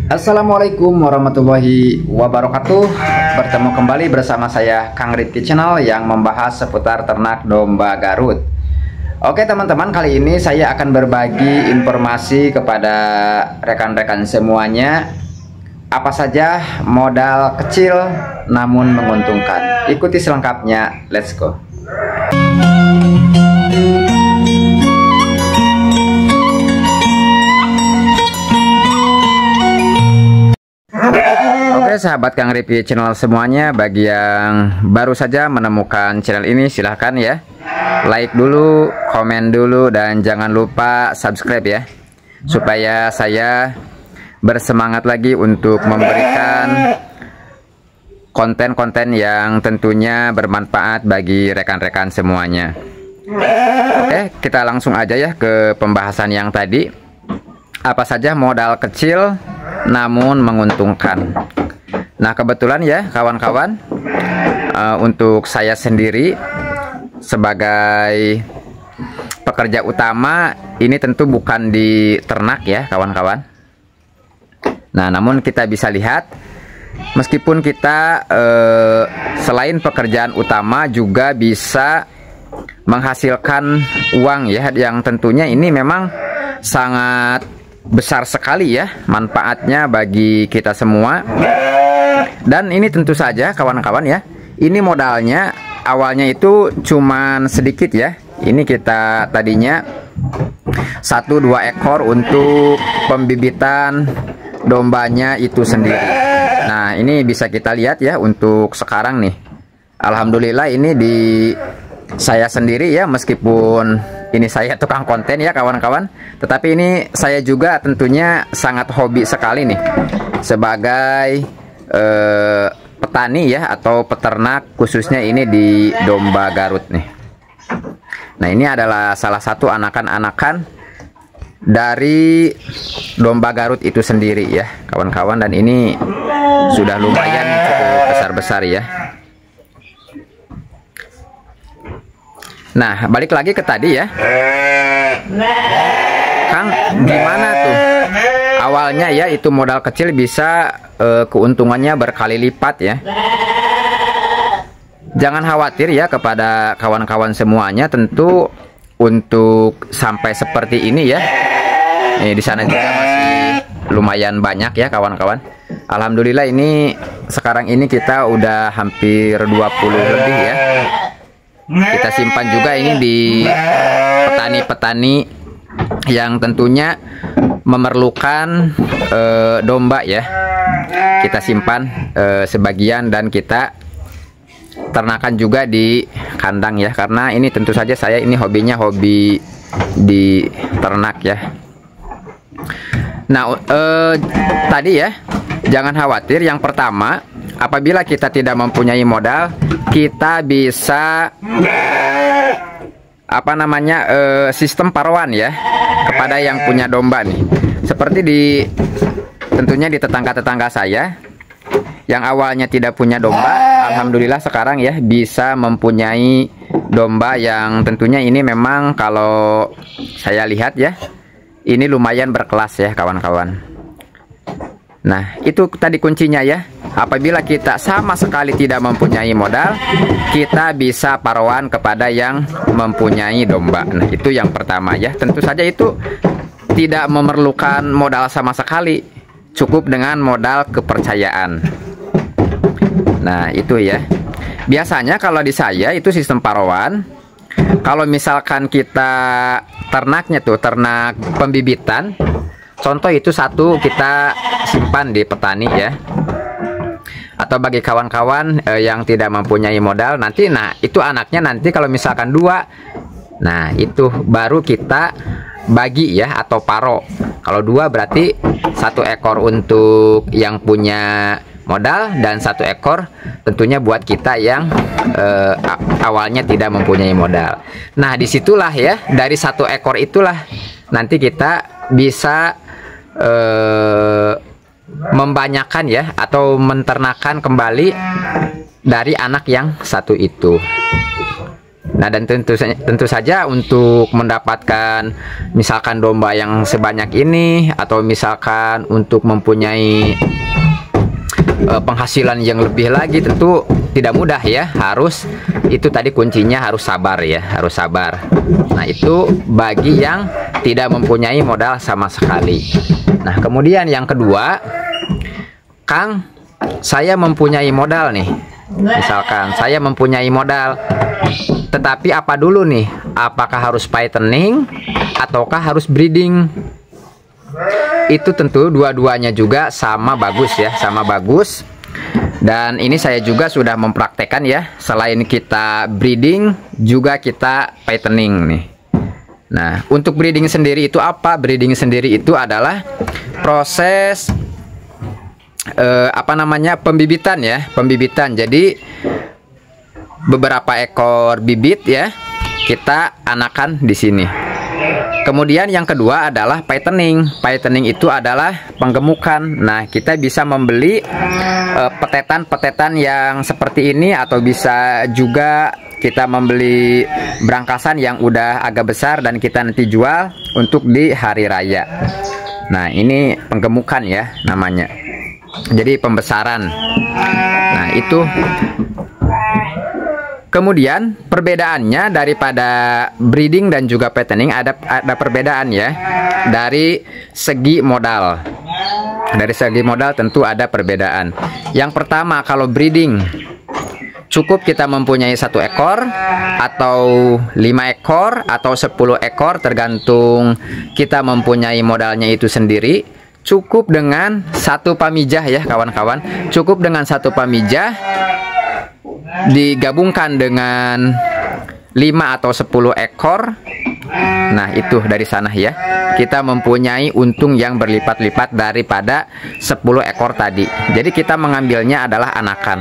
Assalamualaikum warahmatullahi wabarakatuh. Bertemu kembali bersama saya Kang Rifki Channel yang membahas seputar ternak domba Garut. Oke teman-teman, kali ini saya akan berbagi informasi kepada rekan-rekan semuanya. Apa saja modal kecil namun menguntungkan. Ikuti selengkapnya, let's go. Oke sahabat Kang Rifki Channel semuanya, bagi yang baru saja menemukan channel ini silahkan ya like dulu, komen dulu, dan jangan lupa subscribe ya, supaya saya bersemangat lagi untuk memberikan konten-konten yang tentunya bermanfaat bagi rekan-rekan semuanya. Oke, kita langsung aja ya ke pembahasan yang tadi. Apa saja modal kecil namun menguntungkan. Nah kebetulan ya kawan-kawan, untuk saya sendiri sebagai pekerja utama ini tentu bukan di ternak ya kawan-kawan. Nah namun kita bisa lihat, meskipun kita selain pekerjaan utama juga bisa menghasilkan uang ya, yang tentunya ini memang sangat besar sekali ya manfaatnya bagi kita semua. Dan ini tentu saja kawan-kawan ya, ini modalnya awalnya itu cuman sedikit ya. Ini kita tadinya 1-2 ekor untuk pembibitan dombanya itu sendiri. Nah ini bisa kita lihat ya untuk sekarang nih, alhamdulillah ini di saya sendiri ya, meskipun ini saya tukang konten ya kawan-kawan, tetapi ini saya juga tentunya sangat hobi sekali nih sebagai petani ya atau peternak, khususnya ini di domba Garut nih. Nah ini adalah salah satu anakan-anakan dari domba Garut itu sendiri ya kawan-kawan, dan ini sudah lumayan cukup besar-besar ya. Nah balik lagi ke tadi ya Kang, gimana tuh awalnya ya itu modal kecil bisa keuntungannya berkali lipat ya. Jangan khawatir ya kepada kawan-kawan semuanya, tentu untuk sampai seperti ini ya. Di sana juga masih lumayan banyak ya kawan-kawan. Alhamdulillah ini sekarang ini kita udah hampir 20 lebih ya. Kita simpan juga ini di petani-petani yang tentunya memerlukan domba ya. Kita simpan sebagian dan kita ternakan juga di kandang ya, karena ini tentu saja saya ini hobinya hobi di ternak ya. Nah tadi ya jangan khawatir, yang pertama apabila kita tidak mempunyai modal, kita bisa apa namanya sistem paruan ya kepada yang punya domba nih. Seperti tentunya di tetangga-tetangga saya yang awalnya tidak punya domba, alhamdulillah sekarang ya bisa mempunyai domba yang tentunya ini memang kalau saya lihat ya ini lumayan berkelas ya kawan-kawan. Nah itu tadi kuncinya ya. Apabila kita sama sekali tidak mempunyai modal, kita bisa paruan kepada yang mempunyai domba. Nah itu yang pertama ya. Tentu saja itu tidak memerlukan modal sama sekali, cukup dengan modal kepercayaan. Nah itu ya. Biasanya kalau di saya itu sistem paruan, kalau misalkan kita ternaknya tuh ternak pembibitan, contoh itu satu kita simpan di petani ya, atau bagi kawan-kawan yang tidak mempunyai modal nanti, nah itu anaknya nanti kalau misalkan 2, nah itu baru kita bagi ya atau paro. Kalau 2 berarti 1 ekor untuk yang punya modal dan 1 ekor tentunya buat kita yang awalnya tidak mempunyai modal. Nah disitulah ya, dari 1 ekor itulah nanti kita bisa membanyakan ya atau menternakan kembali dari anak yang 1 itu. Nah, dan tentu saja untuk mendapatkan misalkan domba yang sebanyak ini, atau misalkan untuk mempunyai penghasilan yang lebih lagi, tentu tidak mudah ya. Harus, itu tadi kuncinya harus sabar ya, harus sabar. Nah, itu bagi yang tidak mempunyai modal sama sekali. Nah, kemudian yang kedua, Kang, saya mempunyai modal nih. Misalkan saya mempunyai modal, tetapi apa dulu nih? Apakah harus fattening ataukah harus breeding? Itu tentu dua-duanya juga sama bagus ya, sama bagus. Dan ini saya juga sudah mempraktekkan ya. Selain kita breeding, juga kita fattening nih. Nah, untuk breeding sendiri itu apa? Breeding sendiri itu adalah proses pembibitan ya, pembibitan. Jadi beberapa ekor bibit ya kita anakan di sini. Kemudian yang kedua adalah fattening. Fattening itu adalah penggemukan. Nah, kita bisa membeli petetan-petetan yang seperti ini, atau bisa juga kita membeli berangkasan yang udah agak besar dan kita nanti jual untuk di hari raya. Nah, ini penggemukan ya namanya. Jadi pembesaran. Nah, itu. Kemudian perbedaannya daripada breeding dan juga fattening, ada perbedaan ya. Dari segi modal. Dari segi modal tentu ada perbedaan. Yang pertama, kalau breeding cukup kita mempunyai 1 ekor atau 5 ekor atau 10 ekor, tergantung kita mempunyai modalnya itu sendiri. Cukup dengan 1 pamijah ya kawan-kawan. Cukup dengan 1 pamijah digabungkan dengan 5 atau 10 ekor. Nah, itu dari sana ya. Kita mempunyai untung yang berlipat-lipat daripada 10 ekor tadi. Jadi kita mengambilnya adalah anakan.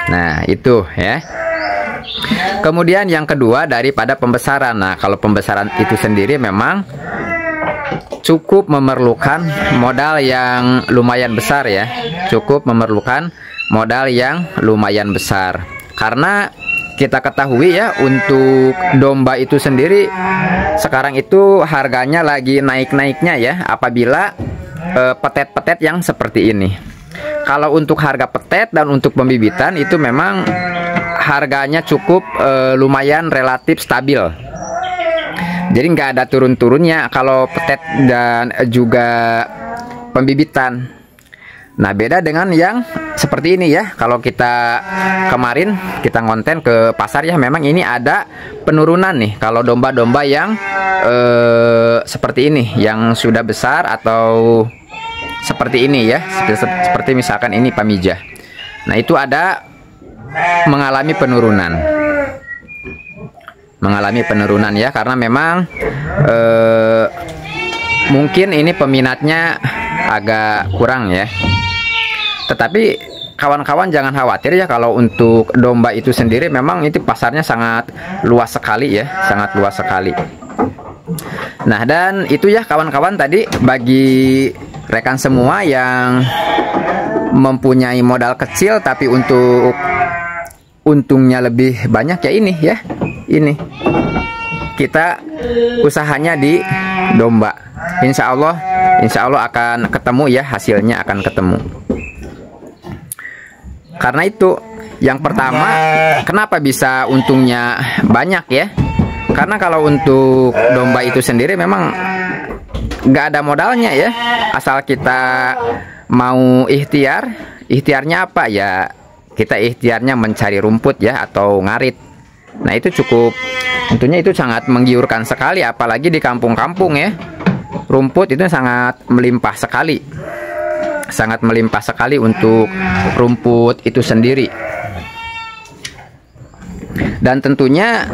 Nah, itu ya. Kemudian yang kedua daripada pembesaran. Nah, kalau pembesaran itu sendiri memang cukup memerlukan modal yang lumayan besar ya. Cukup memerlukan modal yang lumayan besar. Karena kita ketahui ya, untuk domba itu sendiri sekarang itu harganya lagi naik-naiknya ya, apabila petet-petet yang seperti ini. Kalau untuk harga petet dan untuk pembibitan itu memang harganya cukup lumayan relatif stabil. Jadi nggak ada turun-turunnya kalau petet dan juga pembibitan. Nah, beda dengan yang seperti ini ya. Kalau kita kemarin kita ngonten ke pasar ya, memang ini ada penurunan nih. Kalau domba-domba yang seperti ini, yang sudah besar atau seperti ini ya, seperti misalkan ini pamijah. Nah, itu ada mengalami penurunan. Mengalami penurunan ya, karena memang mungkin ini peminatnya agak kurang ya. Tetapi kawan-kawan jangan khawatir ya, kalau untuk domba itu sendiri memang itu pasarnya sangat luas sekali ya, sangat luas sekali. Nah, dan itu ya kawan-kawan tadi bagi rekan semua yang mempunyai modal kecil tapi untuk untungnya lebih banyak ya, ini ya. Ini kita usahanya di domba. Insya Allah akan ketemu ya, hasilnya akan ketemu. Karena itu yang pertama, kenapa bisa untungnya banyak ya? Karena kalau untuk domba itu sendiri memang nggak ada modalnya ya. Asal kita mau ikhtiar, ikhtiarnya apa ya? Kita ikhtiarnya mencari rumput ya, atau ngarit. Nah, itu cukup, tentunya itu sangat menggiurkan sekali, apalagi di kampung-kampung ya. Rumput itu sangat melimpah sekali. Sangat melimpah sekali untuk rumput itu sendiri. Dan tentunya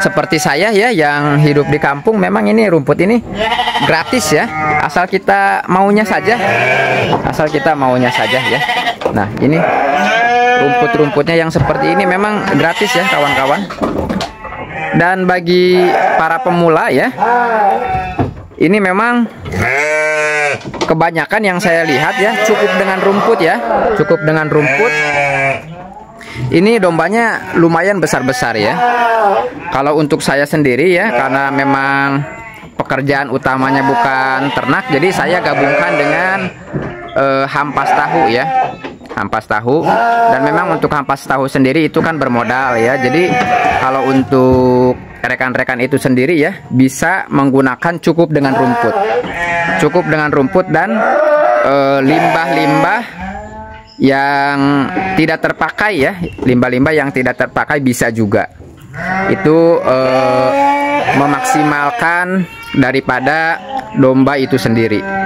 seperti saya ya, yang hidup di kampung, memang ini rumput ini gratis ya, asal kita maunya saja. Asal kita maunya saja ya. Nah, ini rumput-rumputnya yang seperti ini memang gratis ya kawan-kawan. Dan bagi para pemula ya, ini memang kebanyakan yang saya lihat ya, cukup dengan rumput ya, cukup dengan rumput Ini dombanya lumayan besar-besar ya. Kalau untuk saya sendiri ya, karena memang pekerjaan utamanya bukan ternak, jadi saya gabungkan dengan hampas tahu ya. Hampas tahu, dan memang untuk hampas tahu sendiri itu kan bermodal ya. Jadi kalau untuk rekan-rekan itu sendiri ya, bisa menggunakan cukup dengan rumput. Cukup dengan rumput dan limbah-limbah yang tidak terpakai ya. Limbah-limbah yang tidak terpakai bisa juga. Itu memaksimalkan daripada domba itu sendiri.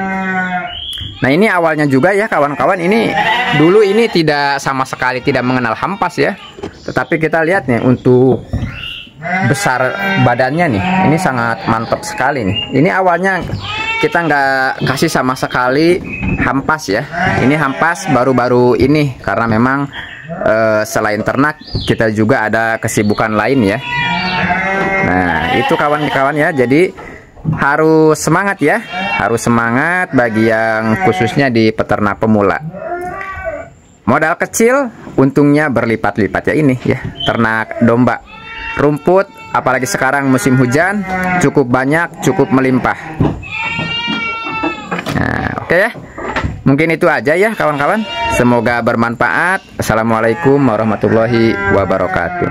Nah, ini awalnya juga ya kawan-kawan, ini dulu ini tidak sama sekali tidak mengenal hampas ya. Tetapi kita lihat nih untuk besar badannya nih, ini sangat mantap sekali nih. Ini awalnya kita nggak kasih sama sekali hampas ya. Ini hampas baru-baru ini karena memang selain ternak kita juga ada kesibukan lain ya. Nah, itu kawan-kawan ya. Jadi harus semangat ya, harus semangat bagi yang khususnya di peternak pemula. Modal kecil, untungnya berlipat-lipat ya ini ya, ternak domba. Rumput, apalagi sekarang musim hujan, cukup banyak, cukup melimpah. Nah, oke ya, mungkin itu aja ya kawan-kawan. Semoga bermanfaat. Assalamualaikum warahmatullahi wabarakatuh.